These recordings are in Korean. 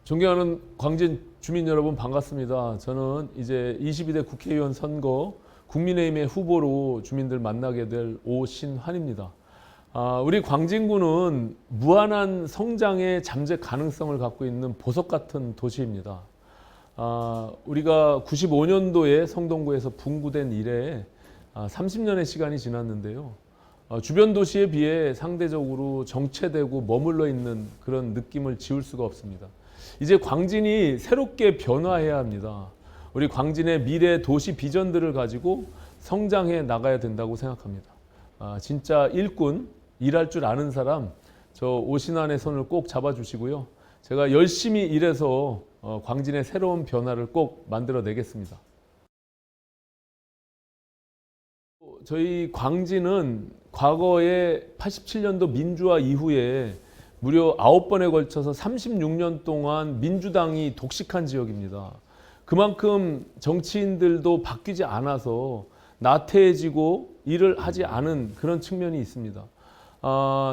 존경하는 광진 주민 여러분 반갑습니다. 저는 이제 22대 국회의원 선거 국민의힘의 후보로 주민들 만나게 될 오신환입니다. 우리 광진구는 무한한 성장의 잠재 가능성을 갖고 있는 보석 같은 도시입니다. 우리가 95년도에 성동구에서 분구된 이래 30년의 시간이 지났는데요. 주변 도시에 비해 상대적으로 정체되고 머물러 있는 그런 느낌을 지울 수가 없습니다. 이제 광진이 새롭게 변화해야 합니다. 우리 광진의 미래 도시 비전들을 가지고 성장해 나가야 된다고 생각합니다. 진짜 일꾼, 일할 줄 아는 사람, 저 오신환의 손을 꼭 잡아주시고요. 제가 열심히 일해서 광진의 새로운 변화를 꼭 만들어내겠습니다. 저희 광진은 과거에 87년도 민주화 이후에 무려 9번에 걸쳐서 36년 동안 민주당이 독식한 지역입니다. 그만큼 정치인들도 바뀌지 않아서 나태해지고 일을 하지 않은 그런 측면이 있습니다.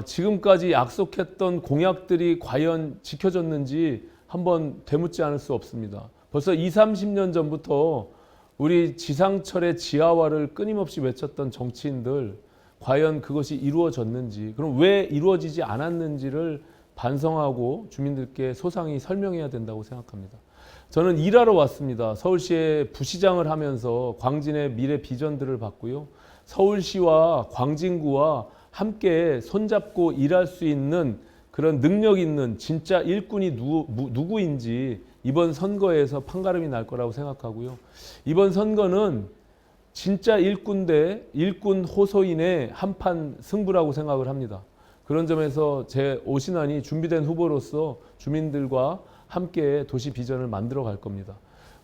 지금까지 약속했던 공약들이 과연 지켜졌는지 한번 되묻지 않을 수 없습니다. 벌써 20, 30년 전부터 우리 지상철의 지하화를 끊임없이 외쳤던 정치인들, 과연 그것이 이루어졌는지, 그럼 왜 이루어지지 않았는지를 반성하고 주민들께 소상히 설명해야 된다고 생각합니다. 저는 일하러 왔습니다. 서울시의 부시장을 하면서 광진의 미래 비전들을 봤고요. 서울시와 광진구와 함께 손잡고 일할 수 있는 그런 능력 있는 진짜 일꾼이 누구인지 이번 선거에서 판가름이 날 거라고 생각하고요. 이번 선거는 진짜 일꾼 대 일꾼 호소인의 한판 승부라고 생각을 합니다. 그런 점에서 제 오신환이 준비된 후보로서 주민들과 함께 도시 비전을 만들어 갈 겁니다.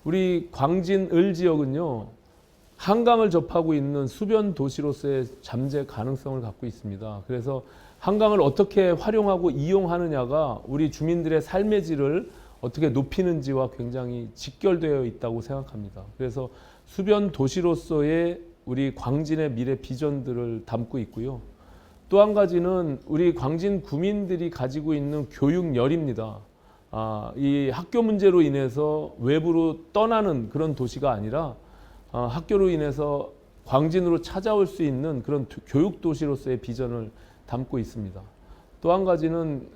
우리 광진 을 지역은요, 한강을 접하고 있는 수변 도시로서의 잠재 가능성을 갖고 있습니다. 그래서 한강을 어떻게 활용하고 이용하느냐가 우리 주민들의 삶의 질을 어떻게 높이는지와 굉장히 직결되어 있다고 생각합니다. 그래서 수변 도시로서의 우리 광진의 미래 비전들을 담고 있고요. 또 한 가지는 우리 광진 구민들이 가지고 있는 교육열입니다. 이 학교 문제로 인해서 외부로 떠나는 그런 도시가 아니라 학교로 인해서 광진으로 찾아올 수 있는 그런 교육 도시로서의 비전을 담고 있습니다. 또 한 가지는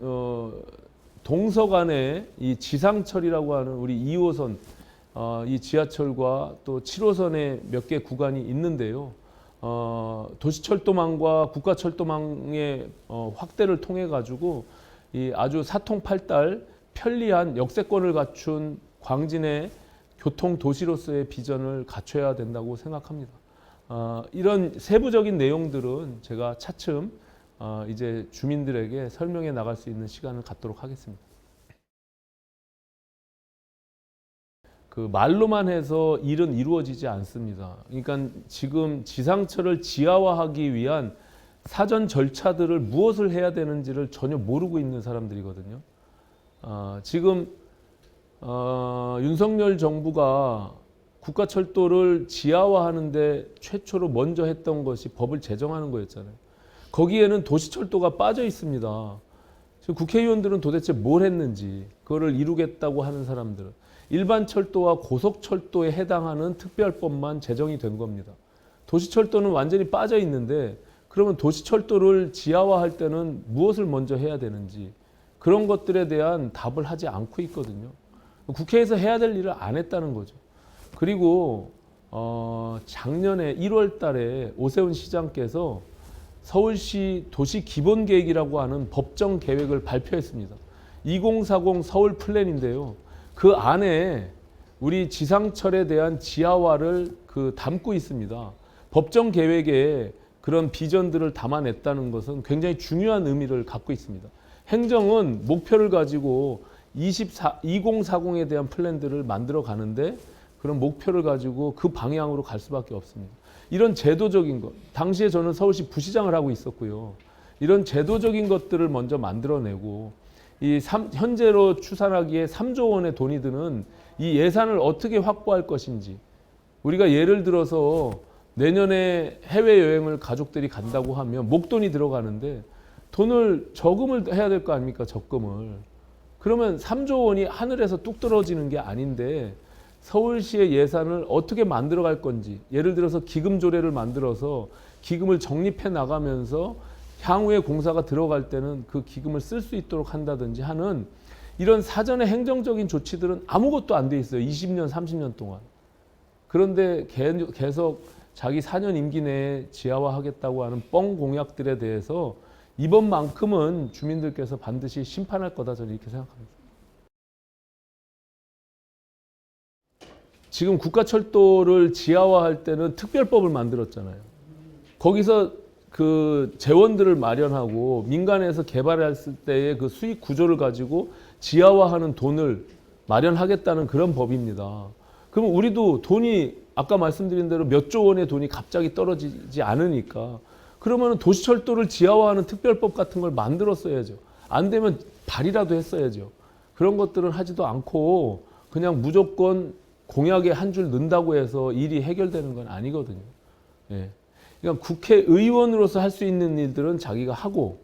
동서간에 이 지상철이라고 하는 우리 2호선 이 지하철과 또 7호선의 몇 개 구간이 있는데요. 도시철도망과 국가철도망의 확대를 통해 가지고 이 아주 사통팔달 편리한 역세권을 갖춘 광진의 교통 도시로서의 비전을 갖춰야 된다고 생각합니다. 이런 세부적인 내용들은 제가 차츰 이제 주민들에게 설명해 나갈 수 있는 시간을 갖도록 하겠습니다. 그 말로만 해서 일은 이루어지지 않습니다. 그러니까 지금 지상철을 지하화하기 위한 사전 절차들을 무엇을 해야 되는지를 전혀 모르고 있는 사람들이거든요. 지금 윤석열 정부가 국가철도를 지하화하는데 최초로 먼저 했던 것이 법을 제정하는 거였잖아요. 거기에는 도시철도가 빠져 있습니다. 지금 국회의원들은 도대체 뭘 했는지, 그거를 이루겠다고 하는 사람들은 일반 철도와 고속철도에 해당하는 특별법만 제정이 된 겁니다. 도시철도는 완전히 빠져 있는데, 그러면 도시철도를 지하화할 때는 무엇을 먼저 해야 되는지, 그런 것들에 대한 답을 하지 않고 있거든요. 국회에서 해야 될 일을 안 했다는 거죠. 그리고 작년에 1월 달에 오세훈 시장께서 서울시 도시기본계획이라고 하는 법정 계획을 발표했습니다. 2040 서울 플랜인데요. 그 안에 우리 지상철에 대한 지하화를 담고 있습니다. 법정 계획에 그런 비전들을 담아냈다는 것은 굉장히 중요한 의미를 갖고 있습니다. 행정은 목표를 가지고 2040에 대한 플랜들을 만들어 가는데 그런 목표를 가지고 그 방향으로 갈 수밖에 없습니다. 이런 제도적인 것, 당시에 저는 서울시 부시장을 하고 있었고요. 이런 제도적인 것들을 먼저 만들어내고 현재로 추산하기에 3조 원의 돈이 드는 이 예산을 어떻게 확보할 것인지, 우리가 예를 들어서 내년에 해외여행을 가족들이 간다고 하면 목돈이 들어가는데 돈을 저금을 해야 될 거 아닙니까? 적금을. 그러면 3조 원이 하늘에서 뚝 떨어지는 게 아닌데 서울시의 예산을 어떻게 만들어 갈 건지, 예를 들어서 기금 조례를 만들어서 기금을 적립해 나가면서 향후에 공사가 들어갈 때는 그 기금을 쓸 수 있도록 한다든지 하는 이런 사전의 행정적인 조치들은 아무것도 안 돼 있어요. 20년, 30년 동안. 그런데 계속 자기 4년 임기 내에 지하화하겠다고 하는 뻥 공약들에 대해서 이번만큼은 주민들께서 반드시 심판할 거다, 저는 이렇게 생각합니다. 지금 국가철도를 지하화할 때는 특별법을 만들었잖아요. 거기서 그 재원들을 마련하고 민간에서 개발했을 때의 그 수익 구조를 가지고 지하화하는 돈을 마련하겠다는 그런 법입니다. 그럼 우리도 돈이 아까 말씀드린 대로 몇 조 원의 돈이 갑자기 떨어지지 않으니까 그러면 도시철도를 지하화하는 특별법 같은 걸 만들었어야죠. 안 되면 발의라도 했어야죠. 그런 것들은 하지도 않고 그냥 무조건 공약에 한 줄 넣는다고 해서 일이 해결되는 건 아니거든요. 예. 그러니까 국회의원으로서 할 수 있는 일들은 자기가 하고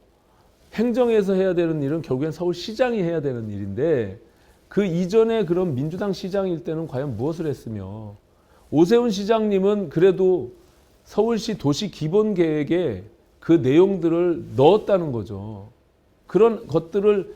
행정에서 해야 되는 일은 결국엔 서울시장이 해야 되는 일인데 그 이전에 그런 민주당 시장일 때는 과연 무엇을 했으며 오세훈 시장님은 그래도 서울시 도시 기본 계획에 그 내용들을 넣었다는 거죠. 그런 것들을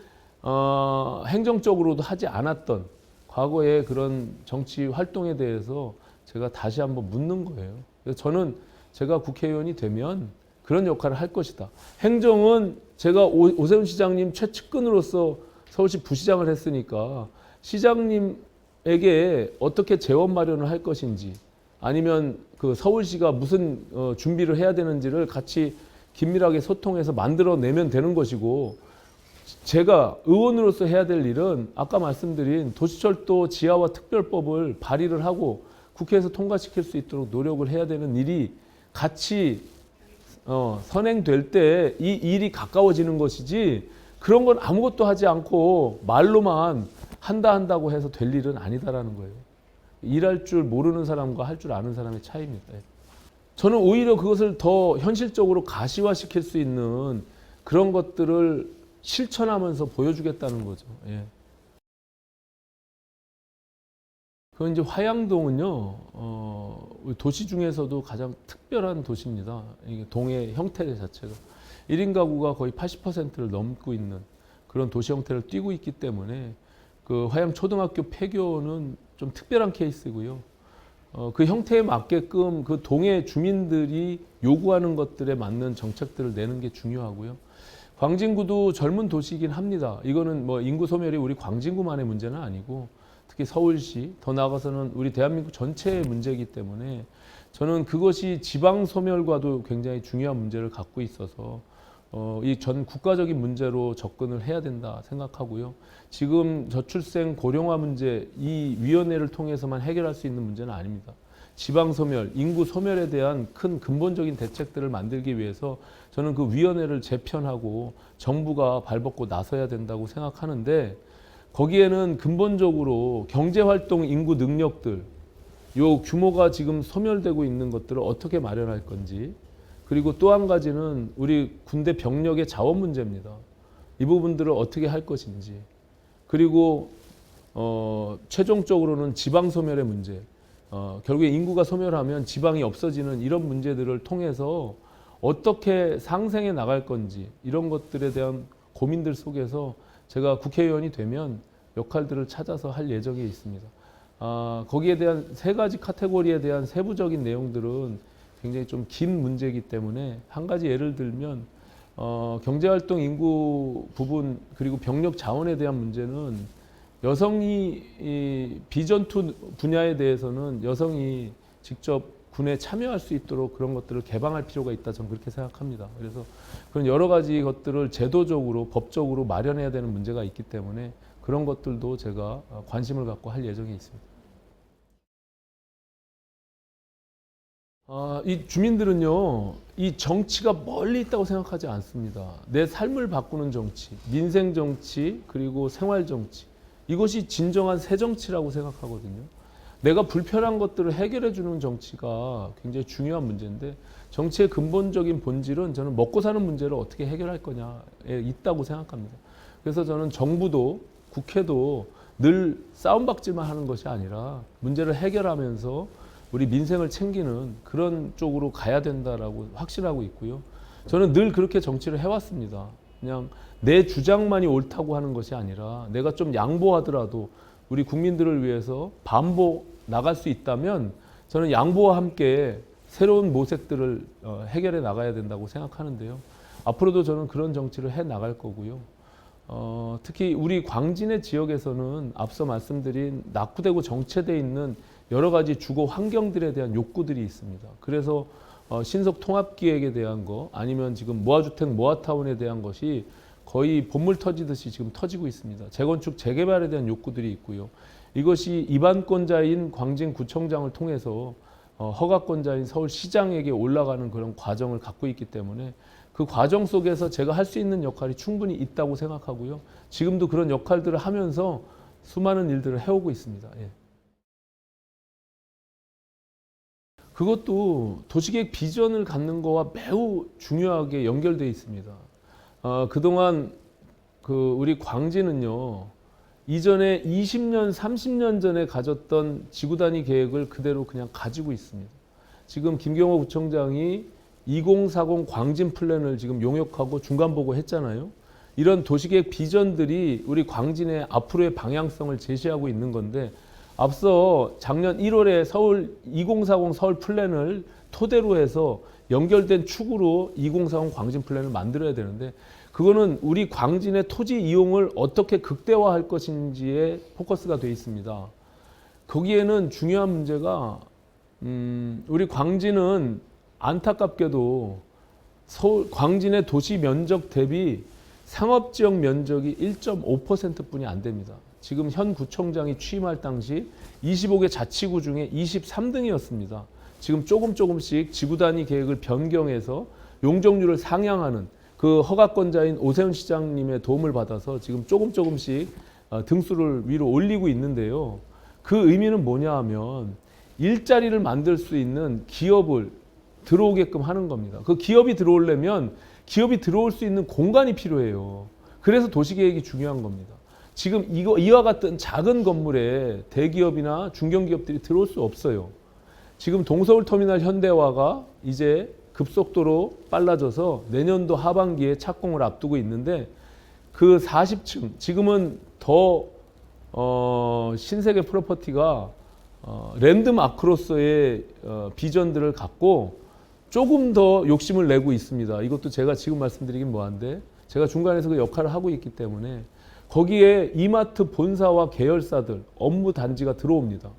행정적으로도 하지 않았던 과거의 그런 정치 활동에 대해서 제가 다시 한번 묻는 거예요. 그래서 저는 제가 국회의원이 되면 그런 역할을 할 것이다. 행정은 제가 오세훈 시장님 최측근으로서 서울시 부시장을 했으니까 시장님에게 어떻게 재원 마련을 할 것인지 아니면 그 서울시가 무슨 준비를 해야 되는지를 같이 긴밀하게 소통해서 만들어내면 되는 것이고 제가 의원으로서 해야 될 일은 아까 말씀드린 도시철도 지하화 특별법을 발의를 하고 국회에서 통과시킬 수 있도록 노력을 해야 되는 일이 같이 선행될 때 이 일이 가까워지는 것이지 그런 건 아무것도 하지 않고 말로만 한다고 해서 될 일은 아니다라는 거예요. 일할 줄 모르는 사람과 할 줄 아는 사람의 차이입니다. 저는 오히려 그것을 더 현실적으로 가시화시킬 수 있는 그런 것들을 실천하면서 보여주겠다는 거죠. 예. 그 이제 화양동은요, 도시 중에서도 가장 특별한 도시입니다. 이게 동의 형태 자체가 1인 가구가 거의 80%를 넘고 있는 그런 도시 형태를 띠고 있기 때문에 그 화양 초등학교 폐교는 좀 특별한 케이스고요. 그 형태에 맞게끔 그 동해 주민들이 요구하는 것들에 맞는 정책들을 내는 게 중요하고요. 광진구도 젊은 도시이긴 합니다. 이거는 뭐 인구 소멸이 우리 광진구만의 문제는 아니고 특히 서울시, 더 나아가서는 우리 대한민국 전체의 문제이기 때문에 저는 그것이 지방 소멸과도 굉장히 중요한 문제를 갖고 있어서 이 전 국가적인 문제로 접근을 해야 된다 생각하고요. 지금 저출생 고령화 문제 이 위원회를 통해서만 해결할 수 있는 문제는 아닙니다. 지방 소멸, 인구 소멸에 대한 큰 근본적인 대책들을 만들기 위해서 저는 그 위원회를 재편하고 정부가 발벗고 나서야 된다고 생각하는데 거기에는 근본적으로 경제활동 인구 능력들, 요 규모가 지금 소멸되고 있는 것들을 어떻게 마련할 건지 그리고 또 한 가지는 우리 군대 병력의 자원 문제입니다. 이 부분들을 어떻게 할 것인지 그리고 최종적으로는 지방 소멸의 문제 결국에 인구가 소멸하면 지방이 없어지는 이런 문제들을 통해서 어떻게 상생해 나갈 건지 이런 것들에 대한 고민들 속에서 제가 국회의원이 되면 역할들을 찾아서 할 예정에 있습니다. 거기에 대한 세 가지 카테고리에 대한 세부적인 내용들은 굉장히 좀 긴 문제이기 때문에 한 가지 예를 들면 경제활동 인구 부분 그리고 병력 자원에 대한 문제는 여성이 이 비전투 분야에 대해서는 여성이 직접 군에 참여할 수 있도록 그런 것들을 개방할 필요가 있다 저는 그렇게 생각합니다. 그래서 그런 여러 가지 것들을 제도적으로 법적으로 마련해야 되는 문제가 있기 때문에 그런 것들도 제가 관심을 갖고 할 예정에 있습니다. 이 주민들은요, 이 정치가 멀리 있다고 생각하지 않습니다. 내 삶을 바꾸는 정치, 민생 정치, 그리고 생활 정치. 이것이 진정한 새 정치라고 생각하거든요. 내가 불편한 것들을 해결해 주는 정치가 굉장히 중요한 문제인데 정치의 근본적인 본질은 저는 먹고 사는 문제를 어떻게 해결할 거냐에 있다고 생각합니다. 그래서 저는 정부도 국회도 늘 싸움박질만 하는 것이 아니라 문제를 해결하면서 우리 민생을 챙기는 그런 쪽으로 가야 된다라고 확신하고 있고요. 저는 늘 그렇게 정치를 해왔습니다. 그냥 내 주장만이 옳다고 하는 것이 아니라 내가 좀 양보하더라도 우리 국민들을 위해서 반보 나갈 수 있다면 저는 양보와 함께 새로운 모색들을 해결해 나가야 된다고 생각하는데요. 앞으로도 저는 그런 정치를 해 나갈 거고요. 특히 우리 광진의 지역에서는 앞서 말씀드린 낙후되고 정체되어 있는 여러 가지 주거 환경들에 대한 욕구들이 있습니다. 그래서 신속 통합기획에 대한 거 아니면 지금 모아주택 모아타운에 대한 것이 거의 본물 터지듯이 지금 터지고 있습니다. 재건축 재개발에 대한 욕구들이 있고요. 이것이 입안권자인 광진구청장을 통해서 허가권자인 서울시장에게 올라가는 그런 과정을 갖고 있기 때문에 그 과정 속에서 제가 할 수 있는 역할이 충분히 있다고 생각하고요. 지금도 그런 역할들을 하면서 수많은 일들을 해오고 있습니다. 예. 그것도 도시계획 비전을 갖는 거와 매우 중요하게 연결되어 있습니다. 그동안 우리 광진은요, 이전에 20년, 30년 전에 가졌던 지구단위 계획을 그대로 그냥 가지고 있습니다. 지금 김경호 구청장이 2040 광진 플랜을 지금 용역하고 중간 보고했잖아요. 이런 도시계획 비전들이 우리 광진의 앞으로의 방향성을 제시하고 있는 건데, 앞서 작년 1월에 서울 2040 서울 플랜을 토대로 해서 연결된 축으로 2040 광진 플랜을 만들어야 되는데, 그거는 우리 광진의 토지 이용을 어떻게 극대화할 것인지에 포커스가 되어 있습니다. 거기에는 중요한 문제가 우리 광진은 안타깝게도 광진의 도시 면적 대비 상업지역 면적이 1.5%뿐이 안 됩니다. 지금 현 구청장이 취임할 당시 25개 자치구 중에 23등이었습니다. 지금 조금씩 지구단위 계획을 변경해서 용적률을 상향하는 그 허가권자인 오세훈 시장님의 도움을 받아서 지금 조금씩 등수를 위로 올리고 있는데요. 그 의미는 뭐냐 하면 일자리를 만들 수 있는 기업을 들어오게끔 하는 겁니다. 그 기업이 들어오려면 기업이 들어올 수 있는 공간이 필요해요. 그래서 도시계획이 중요한 겁니다. 지금 이와 같은 작은 건물에 대기업이나 중견기업들이 들어올 수 없어요. 지금 동서울터미널 현대화가 이제 급속도로 빨라져서 내년도 하반기에 착공을 앞두고 있는데, 그 40층, 지금은 더 신세계 프로퍼티가 랜드마크로서의 비전들을 갖고 조금 더 욕심을 내고 있습니다. 이것도 제가 지금 말씀드리긴 뭐한데, 제가 중간에서 그 역할을 하고 있기 때문에 거기에 이마트 본사와 계열사들, 업무 단지가 들어옵니다.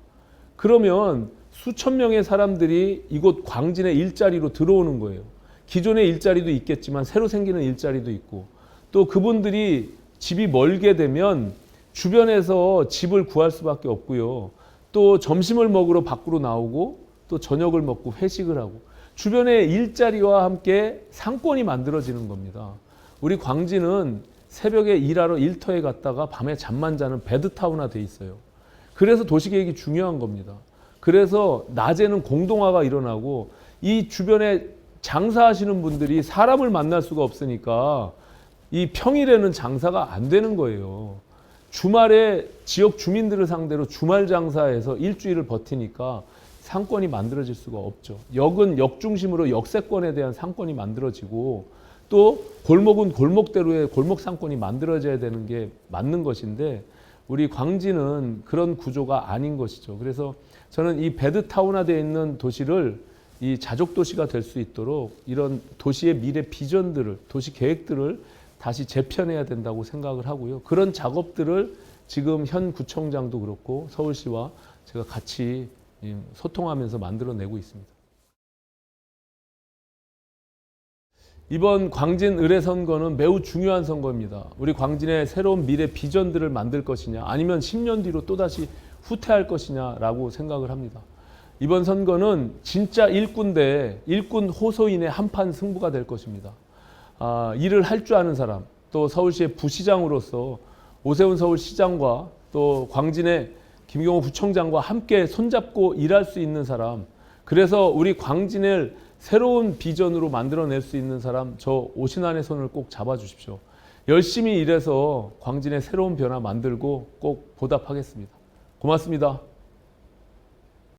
그러면 수천 명의 사람들이 이곳 광진의 일자리로 들어오는 거예요. 기존의 일자리도 있겠지만 새로 생기는 일자리도 있고, 또 그분들이 집이 멀게 되면 주변에서 집을 구할 수밖에 없고요. 또 점심을 먹으러 밖으로 나오고 또 저녁을 먹고 회식을 하고 주변의 일자리와 함께 상권이 만들어지는 겁니다. 우리 광진은 새벽에 일하러 일터에 갔다가 밤에 잠만 자는 베드타운화 돼 있어요. 그래서 도시계획이 중요한 겁니다. 그래서 낮에는 공동화가 일어나고 이 주변에 장사하시는 분들이 사람을 만날 수가 없으니까 이 평일에는 장사가 안 되는 거예요. 주말에 지역 주민들을 상대로 주말 장사해서 일주일을 버티니까 상권이 만들어질 수가 없죠. 역은 역 중심으로 역세권에 대한 상권이 만들어지고, 또 골목은 골목대로의 골목 상권이 만들어져야 되는 게 맞는 것인데, 우리 광진은 그런 구조가 아닌 것이죠. 그래서 저는 이 베드타운화되어 있는 도시를 이 자족도시가 될 수 있도록 이런 도시의 미래 비전들을, 도시 계획들을 다시 재편해야 된다고 생각을 하고요. 그런 작업들을 지금 현 구청장도 그렇고 서울시와 제가 같이 소통하면서 만들어내고 있습니다. 이번 광진 의뢰 선거는 매우 중요한 선거입니다. 우리 광진의 새로운 미래 비전들을 만들 것이냐, 아니면 10년 뒤로 또다시 후퇴할 것이냐라고 생각을 합니다. 이번 선거는 진짜 일꾼 대 일꾼 호소인의 한판 승부가 될 것입니다. 일을 할 줄 아는 사람, 또 서울시의 부시장으로서 오세훈 서울시장과 또 광진의 김경호 구청장과 함께 손잡고 일할 수 있는 사람, 그래서 우리 광진을 새로운 비전으로 만들어낼 수 있는 사람, 저 오신환의 손을 꼭 잡아주십시오. 열심히 일해서 광진의 새로운 변화 만들고 꼭 보답하겠습니다. 고맙습니다.